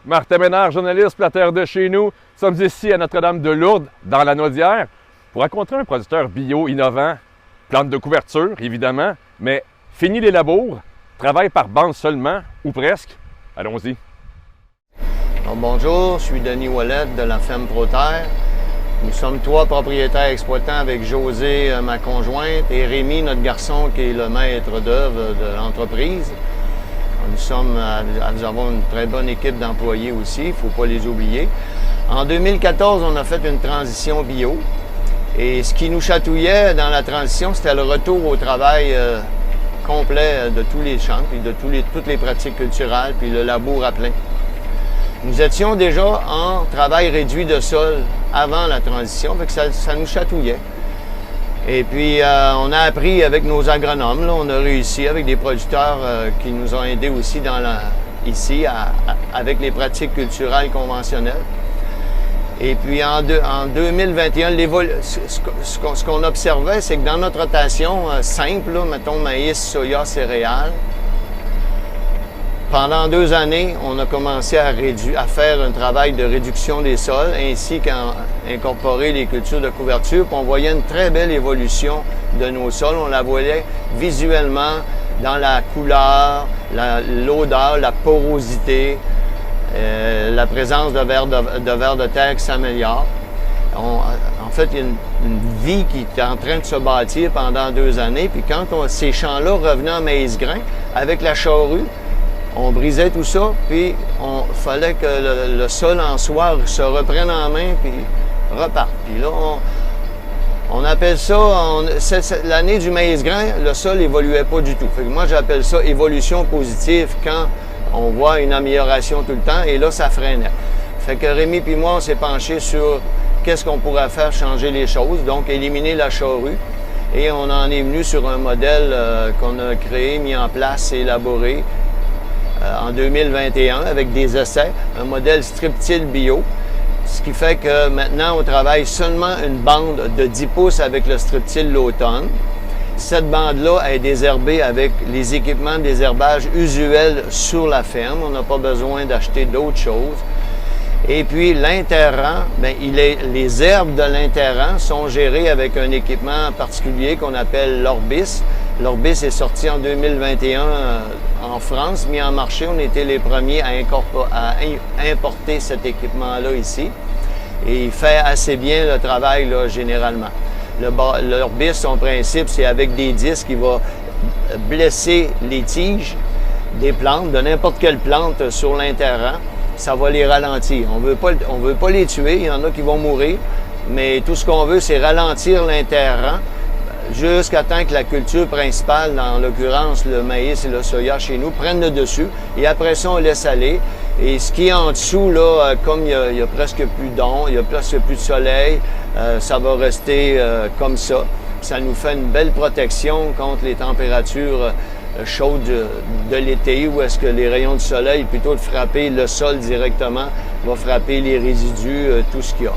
Martin Ménard, journaliste, planteur de chez nous. Nous sommes ici à Notre-Dame-de-Lourdes, dans la Naudière, pour rencontrer un producteur bio innovant. Plante de couverture, évidemment, mais fini les labours, travaille par bande seulement, ou presque. Allons-y. Bonjour, je suis Denis Ouellette de la ferme Proterre. Nous sommes 3 propriétaires exploitants avec José, ma conjointe, et Rémi, notre garçon, qui est le maître d'œuvre de l'entreprise. Nous avons une très bonne équipe d'employés aussi, il ne faut pas les oublier. En 2014, on a fait une transition bio. Et ce qui nous chatouillait dans la transition, c'était le retour au travail complet de tous les champs, puis de toutes les pratiques culturelles, puis le labour à plein. Nous étions déjà en travail réduit de sol avant la transition, fait que ça nous chatouillait. Et puis, on a appris avec nos agronomes, là, on a réussi avec des producteurs qui nous ont aidés aussi ici avec les pratiques culturelles conventionnelles. Et puis, en 2021, ce qu'on observait, c'est que dans notre rotation simple, là, mettons maïs, soya, céréales, pendant 2 années, on a commencé à faire un travail de réduction des sols, ainsi qu'à incorporer les cultures de couverture. Puis on voyait une très belle évolution de nos sols. On la voyait visuellement dans la couleur, l'odeur, la porosité, la présence de vers de terre qui s'améliore. En fait, il y a une vie qui est en train de se bâtir pendant 2 années. Puis quand ces champs-là revenaient en maïs-grain, avec la charrue, on brisait tout ça, puis il fallait que le sol en soi se reprenne en main, puis reparte. Puis là, on appelle ça, l'année du maïs-grain, le sol évoluait pas du tout. Fait que moi, j'appelle ça évolution positive quand on voit une amélioration tout le temps, et là, ça freinait. Fait que Rémi puis moi, on s'est penché sur qu'est-ce qu'on pourrait faire changer les choses, donc éliminer la charrue. Et on en est venu sur un modèle qu'on a créé, mis en place et élaboré en 2021 avec des essais, un modèle strip-till bio, ce qui fait que maintenant on travaille seulement une bande de 10 pouces avec le strip-till l'automne. Cette bande-là est désherbée avec les équipements de désherbage usuels sur la ferme. On n'a pas besoin d'acheter d'autres choses. Et puis l'interrang, les herbes de l'interrang sont gérées avec un équipement particulier qu'on appelle l'Orbis. L'Orbis est sorti en 2021 en France, mis en marché. On était les premiers à importer cet équipement-là ici. Et il fait assez bien le travail là, généralement. L'Orbis, son principe, c'est avec des disques, il va blesser les tiges des plantes, de n'importe quelle plante sur l'interrang. Ça va les ralentir. On veut pas les tuer, il y en a qui vont mourir, mais tout ce qu'on veut, c'est ralentir l'interrang jusqu'à temps que la culture principale, dans l'occurrence le maïs et le soya chez nous, prennent le dessus. Et après ça, on laisse aller. Et ce qui est en dessous, là, comme il y a presque plus d'ombre, il y a presque plus de soleil, ça va rester comme ça. Ça nous fait une belle protection contre les températures chaudes de l'été, où est-ce que les rayons du soleil, plutôt de frapper le sol directement, va frapper les résidus, tout ce qu'il y a.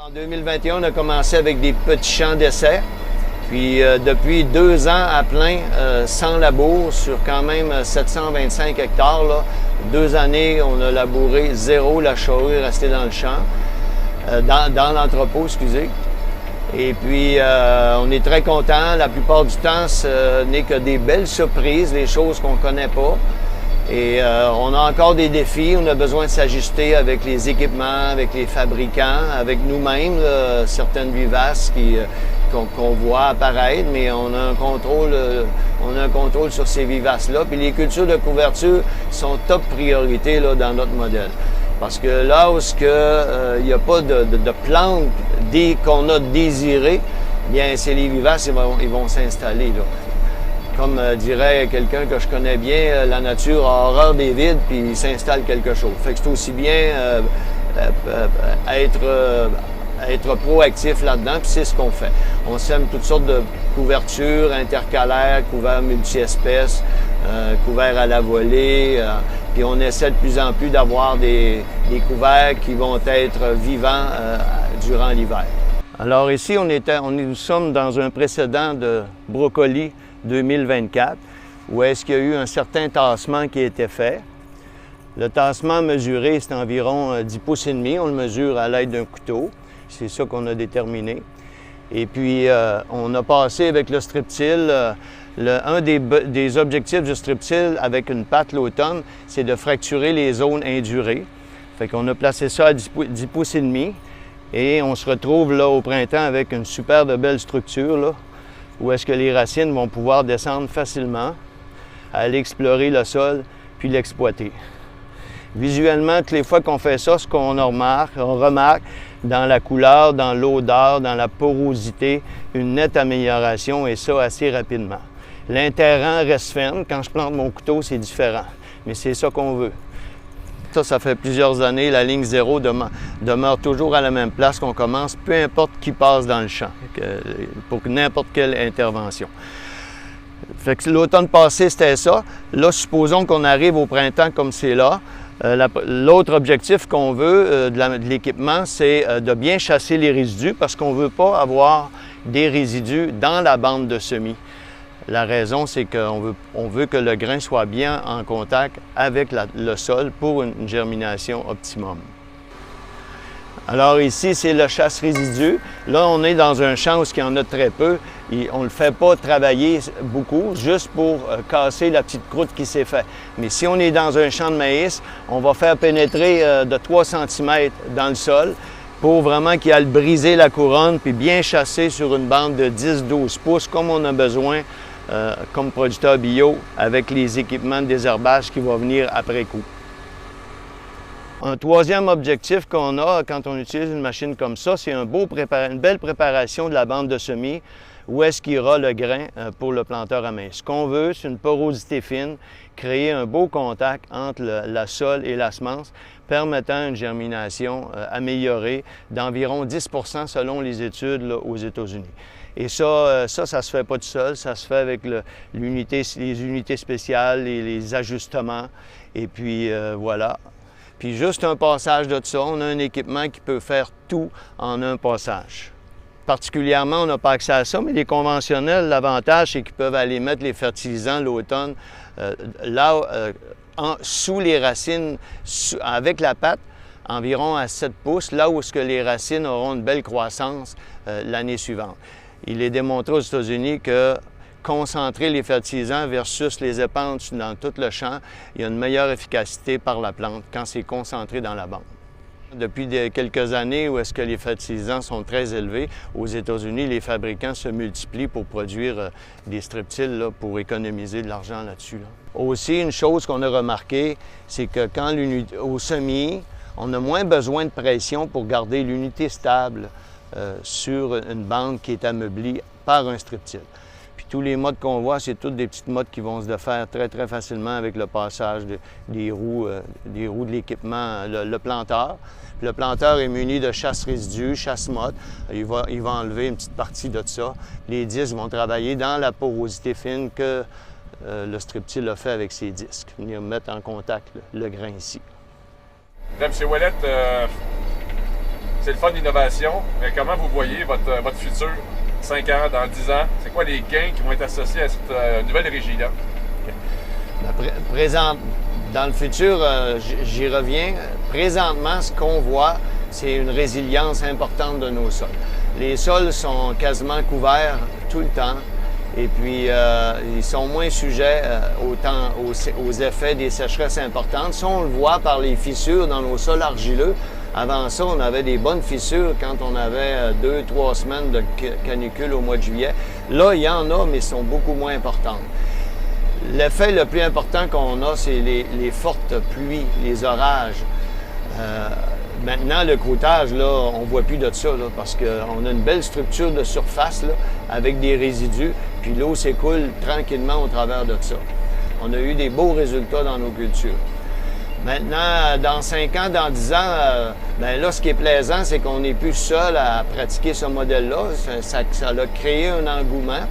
En 2021, on a commencé avec des petits champs d'essai. Puis depuis 2 ans à plein, sans labour, sur quand même 725 hectares, là, 2 années, on a labouré 0, la charrue est restée dans le champ, dans l'entrepôt, excusez. Et puis, on est très contents. La plupart du temps, ce n'est que des belles surprises, des choses qu'on ne connaît pas. Et on a encore des défis, on a besoin de s'ajuster avec les équipements, avec les fabricants, avec nous-mêmes, certaines vivaces qu'on voit apparaître, mais on a un contrôle sur ces vivaces-là. Puis les cultures de couverture sont top priorité là, dans notre modèle. Parce que là où il n'y a pas de plantes qu'on a désirées, bien c'est les vivaces, ils vont s'installer là. Comme dirait quelqu'un que je connais bien, la nature a horreur des vides, puis il s'installe quelque chose. Fait que c'est aussi bien être proactif là-dedans, puis c'est ce qu'on fait. On sème toutes sortes de couvertures intercalaires, couverts multi-espèces, couverts à la volée, puis on essaie de plus en plus d'avoir des couverts qui vont être vivants durant l'hiver. Alors ici, nous sommes dans un précédent de brocoli 2024, où est-ce qu'il y a eu un certain tassement qui a été fait. Le tassement mesuré, c'est environ 10 pouces et demi. On le mesure à l'aide d'un couteau. C'est ça qu'on a déterminé. Et puis, on a passé avec le strip-till. Un des objectifs du strip-till avec une patte l'automne, c'est de fracturer les zones indurées. Fait qu'on a placé ça à 10 pouces et demi. Et on se retrouve là au printemps avec une super de belle structure, là, où est-ce que les racines vont pouvoir descendre facilement, aller explorer le sol, puis l'exploiter. Visuellement, toutes les fois qu'on fait ça, ce qu'on remarque dans la couleur, dans l'odeur, dans la porosité, une nette amélioration, et ça assez rapidement. L'interrant reste ferme. Quand je plante mon couteau, c'est différent, mais c'est ça qu'on veut. Ça fait plusieurs années, la ligne 0 demeure toujours à la même place qu'on commence, peu importe qui passe dans le champ, pour n'importe quelle intervention. Fait que l'automne passé, c'était ça. Là, supposons qu'on arrive au printemps comme c'est là. L'autre objectif qu'on veut de l'équipement, c'est de bien chasser les résidus parce qu'on ne veut pas avoir des résidus dans la bande de semis. La raison, c'est qu'on veut que le grain soit bien en contact avec le sol pour une germination optimum. Alors ici, c'est le chasse-résidus. Là, on est dans un champ où il y en a très peu. On ne le fait pas travailler beaucoup, juste pour casser la petite croûte qui s'est faite. Mais si on est dans un champ de maïs, on va faire pénétrer de 3 cm dans le sol pour vraiment qu'il aille briser la couronne puis bien chasser sur une bande de 10-12 pouces comme on a besoin comme producteur bio avec les équipements de désherbage qui vont venir après coup. Un troisième objectif qu'on a quand on utilise une machine comme ça, c'est une belle préparation de la bande de semis où est-ce qu'il y aura le grain pour le planteur à main. Ce qu'on veut, c'est une porosité fine, créer un beau contact entre la sol et la semence, permettant une germination améliorée d'environ 10 % selon les études là, aux États-Unis. Et ça se fait pas tout seul, ça se fait avec les unités spéciales et les ajustements. Et puis voilà. Puis juste un passage de ça, on a un équipement qui peut faire tout en un passage. Particulièrement, on n'a pas accès à ça, mais les conventionnels, l'avantage, c'est qu'ils peuvent aller mettre les fertilisants l'automne sous les racines, avec la patte, environ à 7 pouces, là où les racines auront une belle croissance l'année suivante. Il est démontré aux États-Unis que concentrer les fertilisants versus les épandre dans tout le champ, il y a une meilleure efficacité par la plante quand c'est concentré dans la bande. Depuis quelques années où est-ce que les fertilisants sont très élevés, aux États-Unis, les fabricants se multiplient pour produire des strip-till pour économiser de l'argent là-dessus. Aussi, une chose qu'on a remarqué, c'est que quand au semis, on a moins besoin de pression pour garder l'unité stable sur une bande qui est ameublée par un strip-till. Puis tous les modes qu'on voit, c'est toutes des petites modes qui vont se défaire très, très facilement avec le passage des roues de l'équipement, le planteur. Puis le planteur est muni de chasse-résidus, chasse-motte. Il va enlever une petite partie de ça. Les disques vont travailler dans la porosité fine que le strip-till a fait avec ses disques. Venir mettre en contact le grain ici. M. Ouellette, c'est le fun d'innovation, mais comment vous voyez votre futur, 5 ans, dans 10 ans? C'est quoi les gains qui vont être associés à cette nouvelle régie-là? Dans le futur, j'y reviens. Présentement, ce qu'on voit, c'est une résilience importante de nos sols. Les sols sont quasiment couverts tout le temps et puis ils sont moins sujets aux effets des sécheresses importantes. Ça, on le voit par les fissures dans nos sols argileux. Avant ça, on avait des bonnes fissures quand on avait 2-3 semaines de canicule au mois de juillet. Là, il y en a, mais elles sont beaucoup moins importantes. L'effet le plus important qu'on a, c'est les fortes pluies, les orages. Maintenant, le croûtage, là, on ne voit plus de ça, là, parce qu'on a une belle structure de surface là, avec des résidus. puis l'eau s'écoule tranquillement au travers de ça. On a eu des beaux résultats dans nos cultures. Maintenant, dans 5 ans, dans 10 ans, ben là, ce qui est plaisant, c'est qu'on n'est plus seul à pratiquer ce modèle-là. Ça a créé un engouement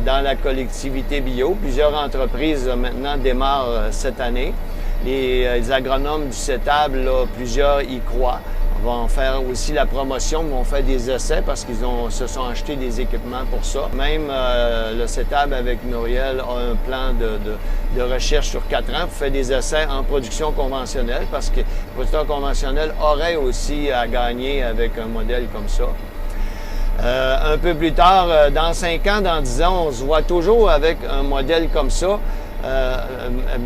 dans la collectivité bio. Plusieurs entreprises maintenant démarrent cette année. Les agronomes du CETAB, là, plusieurs y croient. On va en faire aussi la promotion, mais on fait des essais parce qu'ils se sont achetés des équipements pour ça. Même le CETAB avec Muriel a un plan de recherche sur 4 ans pour faire des essais en production conventionnelle parce que le producteur conventionnel aurait aussi à gagner avec un modèle comme ça. Un peu plus tard, dans 5 ans, dans 10 ans, on se voit toujours avec un modèle comme ça,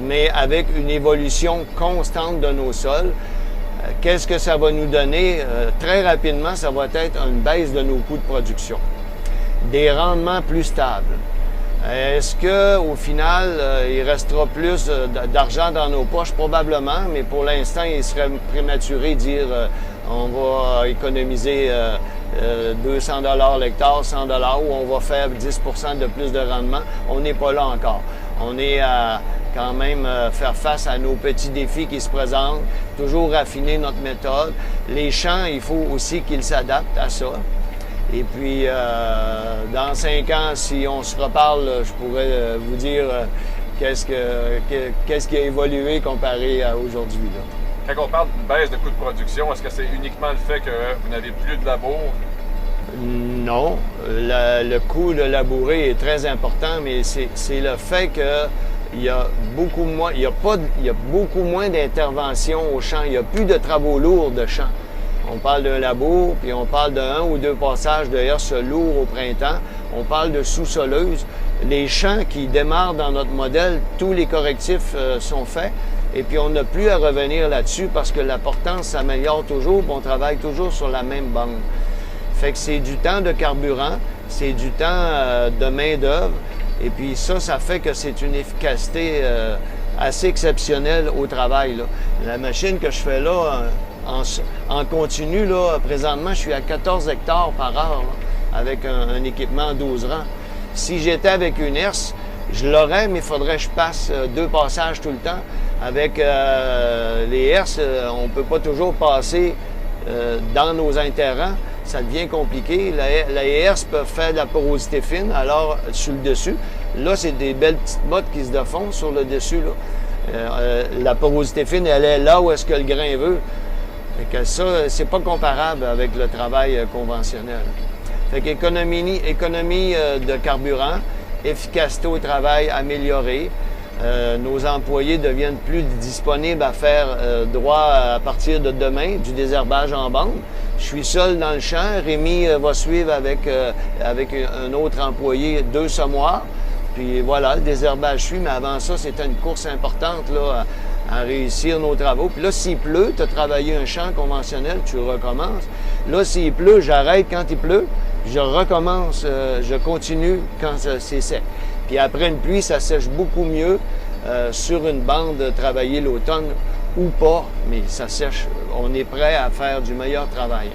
mais avec une évolution constante de nos sols. Qu'est-ce que ça va nous donner? Très rapidement, ça va être une baisse de nos coûts de production. Des rendements plus stables. Est-ce qu'au final, il restera plus d'argent dans nos poches? Probablement, mais pour l'instant, il serait prématuré de dire on va économiser 200 $ l'hectare, 100 $ ou on va faire 10 % de plus de rendement. On n'est pas là encore. On est à quand même faire face à nos petits défis qui se présentent, toujours raffiner notre méthode. Les champs, il faut aussi qu'ils s'adaptent à ça. Et puis, dans 5 ans, si on se reparle, je pourrais vous dire qu'est-ce qui a évolué comparé à aujourd'hui. Quand on parle d'une baisse de coût de production, est-ce que c'est uniquement le fait que vous n'avez plus de labour? Non. Le coût de labourer est très important, mais c'est le fait qu'il y a beaucoup moins d'interventions au champ. Il n'y a plus de travaux lourds de champ. On parle d'un labour, puis on parle de 1 ou 2 passages de herse lourds au printemps. On parle de sous-soleuse. Les champs qui démarrent dans notre modèle, tous les correctifs sont faits. Et puis, on n'a plus à revenir là-dessus parce que la portance s'améliore toujours, puis on travaille toujours sur la même bande. Fait que c'est du temps de carburant, c'est du temps de main-d'œuvre. Et puis ça fait que c'est une efficacité assez exceptionnelle au travail, là. La machine que je fais là, en continu, là, présentement, je suis à 14 hectares par heure, là, avec un équipement 12 rangs. Si j'étais avec une herse, je l'aurais, mais il faudrait que je passe 2 passages tout le temps. Avec les herses, on ne peut pas toujours passer dans nos interrangs. Ça devient compliqué. Les herses peuvent faire de la porosité fine, alors sur le dessus. Là, c'est des belles petites mottes qui se défoncent sur le dessus. Là. La porosité fine, elle est là où est-ce que le grain veut. Fait que ça, c'est pas comparable avec le travail conventionnel. Fait qu'économie de carburant, efficacité au travail améliorée. Nos employés deviennent plus disponibles à faire droit à partir de demain, du désherbage en bande. Je suis seul dans le champ. Rémi va suivre avec un autre employé 2 semoirs. Puis voilà, le désherbage suit, mais avant ça, c'était une course importante là, à réussir nos travaux. Puis là, s'il pleut, tu as travaillé un champ conventionnel, tu recommences. Là, s'il pleut, j'arrête quand il pleut, je recommence, je continue quand c'est sec. Puis après une pluie, ça sèche beaucoup mieux sur une bande travaillée l'automne ou pas, mais ça sèche. On est prêt à faire du meilleur travail.